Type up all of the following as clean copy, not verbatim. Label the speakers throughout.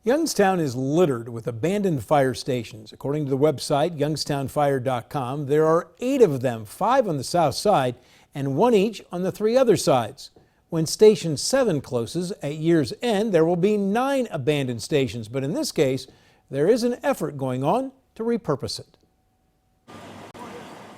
Speaker 1: Youngstown is littered with abandoned fire stations. According to the website youngstownfire.com, there are 8 of them, 5 on the south side and 1 each on the 3 other sides. When Station 7 closes at year's end, there will be 9 abandoned stations, but in this case, there is an effort going on to repurpose it.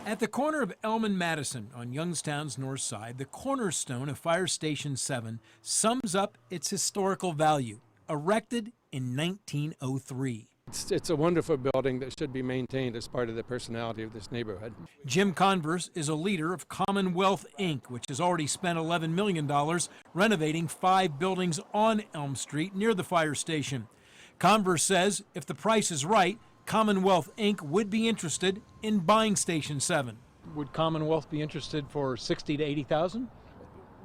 Speaker 1: At the corner of Elm and Madison on Youngstown's north side, the cornerstone of Fire Station 7 sums up its historical value, erected in 1903.
Speaker 2: It's a wonderful building that should be maintained as part of the personality of this neighborhood.
Speaker 1: Jim Converse is a leader of Commonwealth, Inc., which has already spent $11 million renovating 5 buildings on Elm Street near the fire station. Converse says if the price is right, Commonwealth, Inc. would be interested in buying Station 7. Would Commonwealth be interested for $60,000 to $80,000?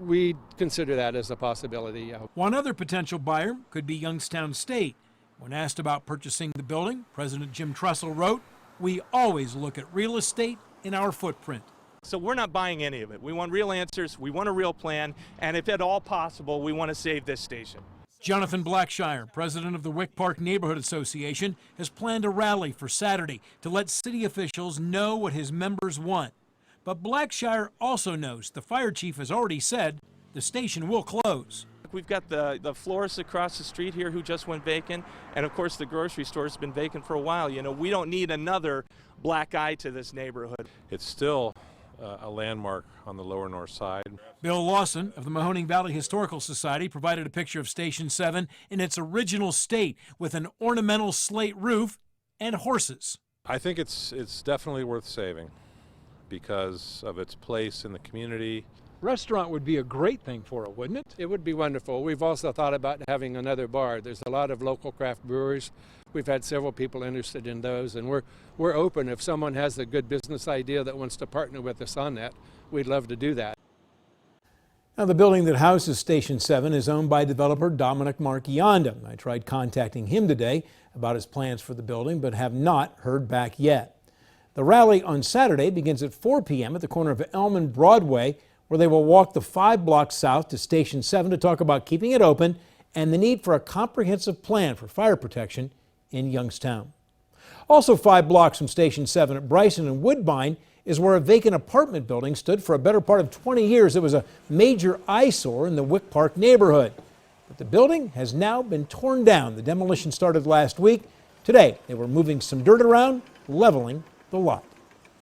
Speaker 2: We consider that as a possibility.
Speaker 1: One other potential buyer could be Youngstown State. When asked about purchasing the building, President Jim Trussell wrote, "We always look at real estate in our footprint."
Speaker 3: So we're not buying any of it. We want real answers, we want a real plan, and if at all possible, we want to save this station.
Speaker 1: Jonathan Blackshire, president of the Wick Park Neighborhood Association, has planned a rally for Saturday to let city officials know what his members want. But Blackshire also knows the fire chief has already said the station will close.
Speaker 3: We've got the florist across the street here who just went vacant, and of course the grocery store has been vacant for a while. You know, we don't need another black eye to this neighborhood.
Speaker 4: It's still a landmark on the lower north side.
Speaker 1: Bill Lawson of the Mahoning Valley Historical Society provided a picture of Station 7 in its original state with an ornamental slate roof and horses.
Speaker 4: I think it's definitely worth saving because of its place in the community.
Speaker 1: Restaurant would be a great thing for it, wouldn't it?
Speaker 2: It would be wonderful. We've also thought about having another bar. There's a lot of local craft breweries. We've had several people interested in those, and we're open. If someone has a good business idea that wants to partner with us on that, we'd love to do that. Now, the building that houses Station 7 is owned by developer Dominic Marchionda. I tried contacting him today about his plans for the building, but have not heard back yet. The rally on Saturday begins at 4 p.m. at the corner of Elm and Broadway, where they will walk the 5 blocks south to Station 7 to talk about keeping it open and the need for a comprehensive plan for fire protection in Youngstown. Also 5 blocks from Station 7 at Bryson and Woodbine is where a vacant apartment building stood for a better part of 20 years. It was a major eyesore in the Wick Park neighborhood. But the building has now been torn down. The demolition started last week. Today, they were moving some dirt around, leveling the lot.